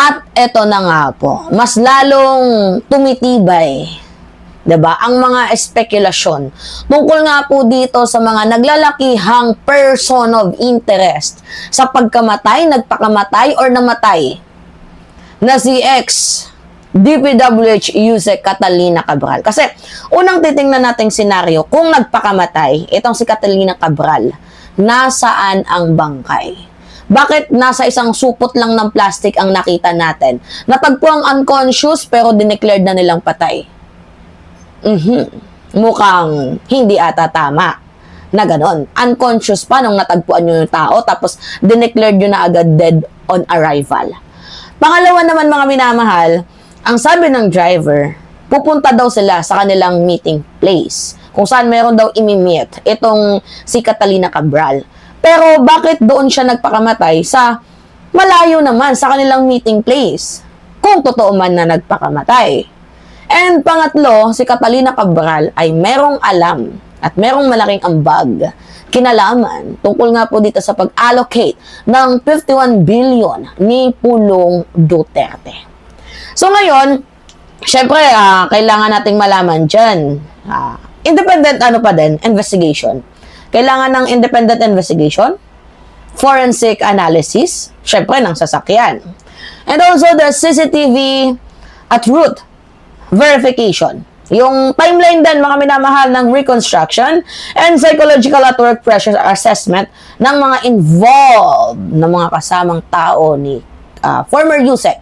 At eto na nga po, mas lalong tumitibay, 'di ba, ang mga espekulasyon tungkol nga po dito sa mga naglalakihang person of interest sa pagkamatay, nagpakamatay, or namatay na si ex-DPWH Yusek Catalina Cabral. Kasi unang titingnan nating senaryo, kung nagpakamatay, itong si Catalina Cabral, nasaan ang bangkay? Bakit nasa isang supot lang ng plastic ang nakita natin? Natagpuang unconscious pero dineclared na nilang patay. Mukhang hindi ata tama na ganon. Unconscious pa nung natagpuan nyo yung tao, tapos dineclared nyo na agad dead on arrival. Pangalawa naman, mga minamahal, ang sabi ng driver, pupunta daw sila sa kanilang meeting place, kung saan meron daw imi-meet itong si Catalina Cabral. Pero bakit doon siya nagpakamatay sa malayo naman sa kanilang meeting place, kung totoo man na nagpakamatay? And pangatlo, si Catalina Cabral ay merong alam at merong malaking ambag, kinalaman, tungkol nga po dito sa pag-allocate ng 51 billion ni Pulong Duterte. So ngayon, syempre, kailangan nating malaman dyan, independent investigation. Kailangan ng independent investigation, forensic analysis, syempre ng sasakyan. And also the CCTV at route verification. Yung timeline din, mga minamahal, ng reconstruction and psychological at work pressure assessment ng mga involved na mga kasamang tao ni former Yusek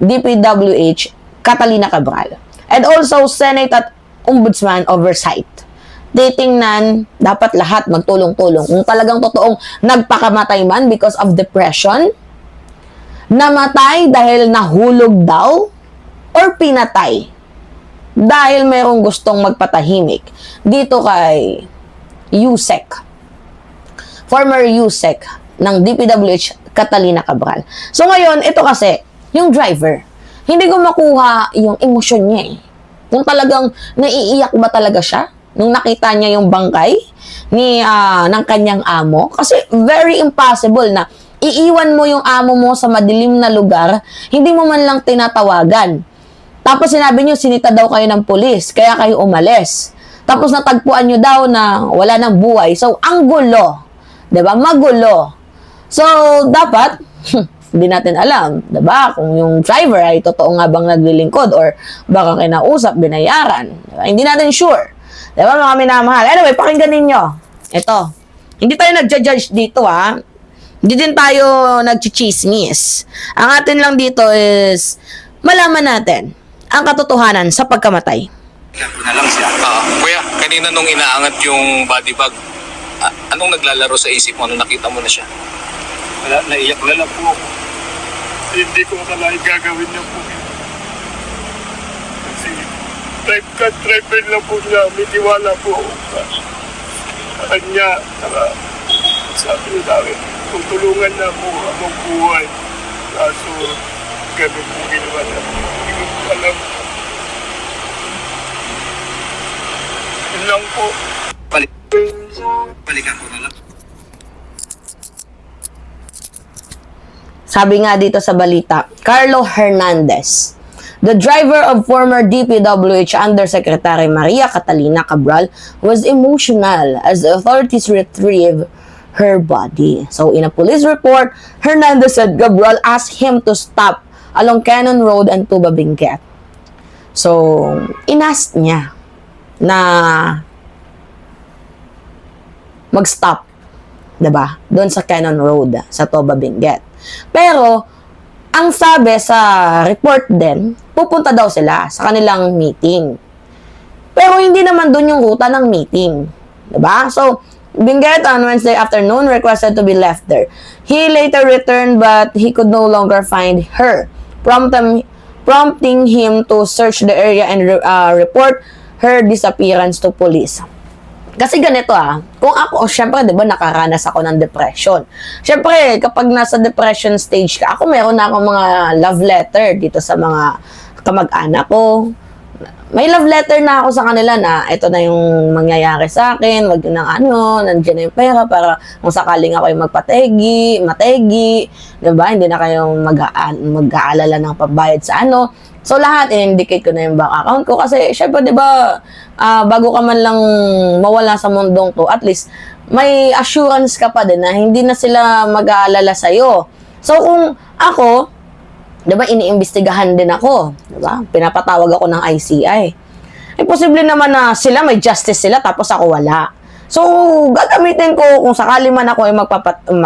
DPWH Catalina Cabral. And also Senate at Ombudsman oversight. Titingnan, dapat lahat magtulong-tulong. Kung talagang totoong nagpakamatay man because of depression, namatay dahil nahulog daw, or pinatay dahil merong gustong magpatahimik dito kay Yusek, former Yusek ng DPWH Catalina Cabral. So ngayon, ito kasi, yung driver, hindi ko makuha yung emosyon niya eh. Kung talagang naiiyak ba talaga siya nung nakita niya yung bangkay ng kanyang amo. Kasi very impossible na iiwan mo yung amo mo sa madilim na lugar, hindi mo man lang tinatawagan. Tapos sinabi niyo, sinita daw kayo ng pulis, kaya kayo umalis. Tapos natagpuan niyo daw na wala ng buhay. So, ang gulo. 'Di ba? Magulo. So, dapat, hindi natin alam, 'di ba? Kung yung driver ay totoo nga bang naglilingkod or baka kinausap, binayaran. Diba? Hindi natin sure. 'Di ba, mga minamahal? Anyway, pakinggan ninyo. Ito. Hindi tayo nagja-judge dito, ha. Hindi din tayo nagchichismis. Ang atin lang dito is malaman natin ang katotohanan sa pagkamatay. Na lang siya. Kuya, kanina nung inaangat yung body bag, anong naglalaro sa isip mo nung nakita mo na siya? Wala, naiyak na lang po ako. Hindi ko akalain gagawin niya po. Kasi driver lang po niya, may tiwala po ako sa kanya. Sabi niya namin, tutulungan na po ang buhay. Kaso, ganun po ginawa niya. Hindi ko po alam. Yun lang po. Balikan ko na lang. Sabi nga dito sa balita, Carlo Hernandez, the driver of former DPWH Undersecretary Maria Catalina Cabral, was emotional as the authorities retrieved her body. So, in a police report, Hernandez said Cabral asked him to stop along Cannon Road and Tuba Benguet. So, inask niya na mag-stop, 'di ba? Doon sa Cannon Road, sa Tuba Benguet. Pero, ang sabi sa report din, pupunta daw sila sa kanilang meeting. Pero hindi naman doon yung ruta ng meeting. 'Di ba? So, Benguet on Wednesday afternoon requested to be left there. He later returned but he could no longer find her, prompting him to search the area and report her disappearance to police. Kasi ganito kung ako, syempre, di ba, nakaranas ako ng depression. Syempre, kapag nasa depression stage ka, ako meron na akong mga love letter dito sa mga kamag-anak ko, may love letter na ako sa kanila na ito na yung mangyayari sa akin, wag yun ng nandiyan na yung pera para kung sakaling ako yung mategi, diba? Hindi na kayong mag-aalala ng pambayad sa So, lahat, in-indicate ko na yung bank account ko kasi, syempre, diba, bago ka man lang mawala sa mundong to, at least, may assurance ka pa din na hindi na sila mag-aalala sa'yo. So, kung ako, diba, iniimbestigahan din ako. Diba? Pinapatawag ako ng ICI. Posible naman na sila, may justice sila, tapos ako wala. So, gagamitin ko, kung sakali man ako ay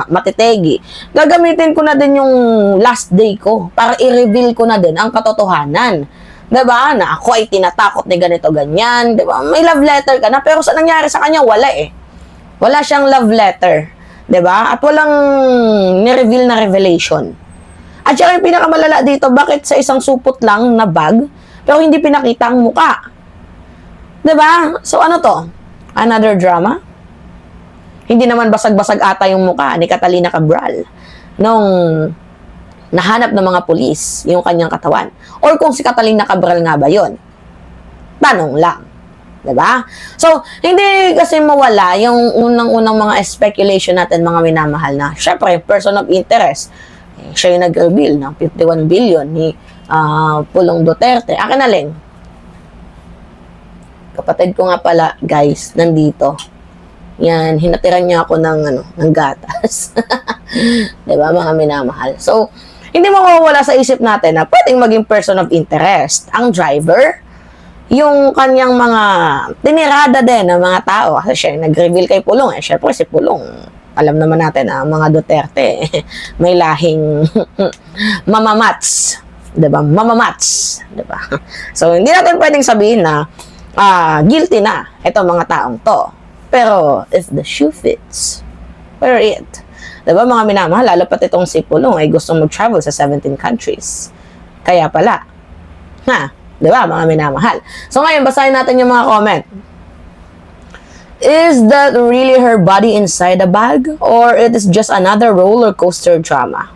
matitegi, gagamitin ko na din yung last day ko para i-reveal ko na din ang katotohanan. Diba? Na ako ay tinatakot ni ganito, ganyan. Diba? May love letter ka na, pero sa nangyari sa kanya, wala eh. Wala siyang love letter. Diba? At walang ni-reveal na revelation. At saka yung pinakamalala dito, bakit sa isang supot lang na bag, pero hindi pinakita ang muka? Diba? So ano to? Another drama? Hindi naman basag-basag ata yung muka ni Catalina Cabral nung nahanap ng mga pulis yung kanyang katawan. Or kung si Catalina Cabral nga ba yun? Tanong lang. Diba? So, hindi kasi mawala yung unang-unang mga speculation natin, mga minamahal na, syempre, person of interest. Siya yung nag-reveal ng 51 billion ni Pulong Duterte. Akin na lang. Kapatid ko nga pala, guys, nandito. Yan, hinatiran niya ako ng gatas. Diba, mga minamahal? So, hindi mawawala sa isip natin na pwedeng maging person of interest ang driver, yung kanyang mga tinirada din ng mga tao. Kasi siya nag-reveal kay Pulong. Syempre, si Pulong, alam naman natin na mga Duterte may lahing mamamats, 'di ba? Mamamats, 'di ba? So hindi natin pwedeng sabihin na guilty na ito mga taong to. Pero if the shoe fits, wear it. 'Di ba, mga minamahal, lalo pat itong si Pulong ay gusto mag-travel sa 17 countries. Kaya pala. 'Di ba, mga minamahal? So ngayon basahin natin yung mga comment. Is that really her body inside the bag? Or it is just another roller coaster drama?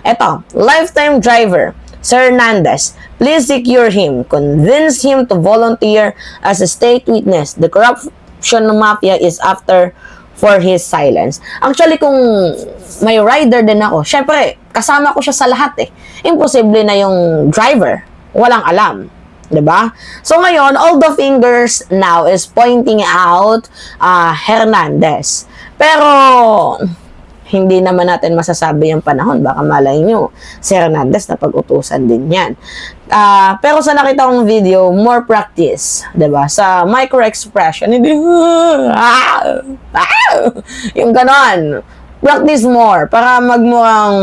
Eto, lifetime driver, Sir Hernandez, please secure him. Convince him to volunteer as a state witness. The corruption mafia is after for his silence. Actually, kung may rider din ako, syempre, kasama ko siya sa lahat eh. Imposible na yung driver. Walang alam. Diba? So ngayon, all the fingers now is pointing out Hernandez. Pero hindi naman natin masasabi yung panahon. Baka malay nyo, si Hernandez na pag-utusan din yan. Pero sa nakita kong video, more practice. Diba? Sa micro-expression, hindi, yung ganon. Practice more para magmukhang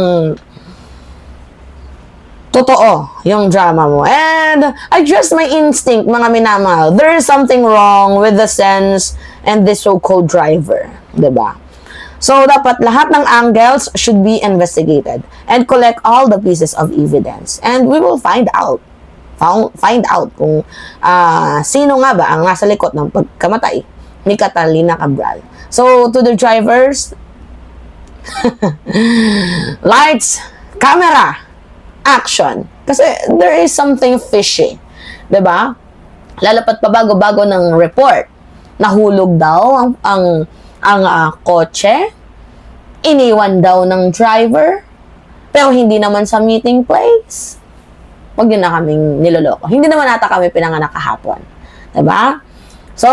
totoo yung drama mo. And I trust my instinct, mga minamahal. There is something wrong with the sense and this so-called driver. Diba? So, dapat lahat ng angles should be investigated and collect all the pieces of evidence. And we will find out. Find out kung sino nga ba ang nasa likod ng pagkamatay ni Catalina Cabral. So, to the drivers, lights, camera, action. Kasi there is something fishy. Diba? Lalapat pa bago-bago ng report. Nahulog daw ang kotse. Iniwan daw ng driver. Pero hindi naman sa meeting place. Huwag yun na kaming niloloko. Hindi naman ata kami pinanganak kahapon. Diba? So,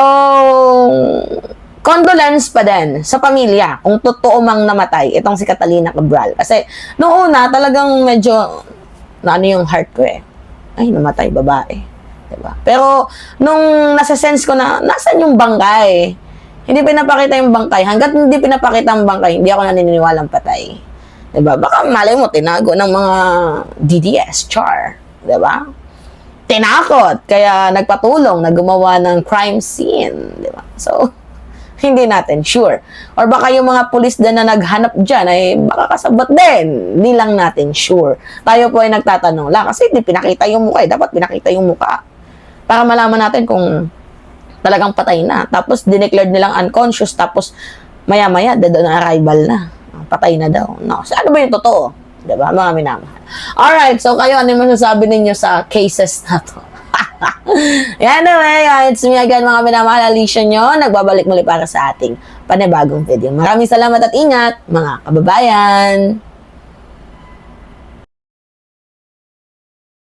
condolence pa din sa pamilya kung totoo mang namatay itong si Catalina Cabral. Kasi noong una talagang medyo yung heart ko eh. Ay, namatay, babae. Diba? Pero, nung nasa-sense ko na, nasan yung bangkay? Hindi pinapakita yung bangkay. Hanggat hindi pinapakita ang bangkay, hindi ako naniniwalang patay. Diba? Baka malay mo, tinago ng mga DDS, char. Diba? Tinakot. Kaya nagpatulong na gumawa ng crime scene. Diba? So, hindi natin sure. Or baka yung mga pulis din na naghanap dyan ay baka kasabot din. Hindi lang natin sure. Tayo po ay nagtatanong lang kasi hindi pinakita yung mukha. Dapat pinakita yung mukha. Para malaman natin kung talagang patay na. Tapos dineclared nilang unconscious. Tapos maya-maya, dead on arrival na. Patay na daw. No. So, ano ba yung totoo? Diba? Mga minamahal. Alright, so kayo, ano yung masasabi ninyo sa cases na to? Yan it's me again mga minamahal, Alicia nyo. Nagbabalik muli para sa ating panibagong video. Maraming salamat at ingat, mga kababayan!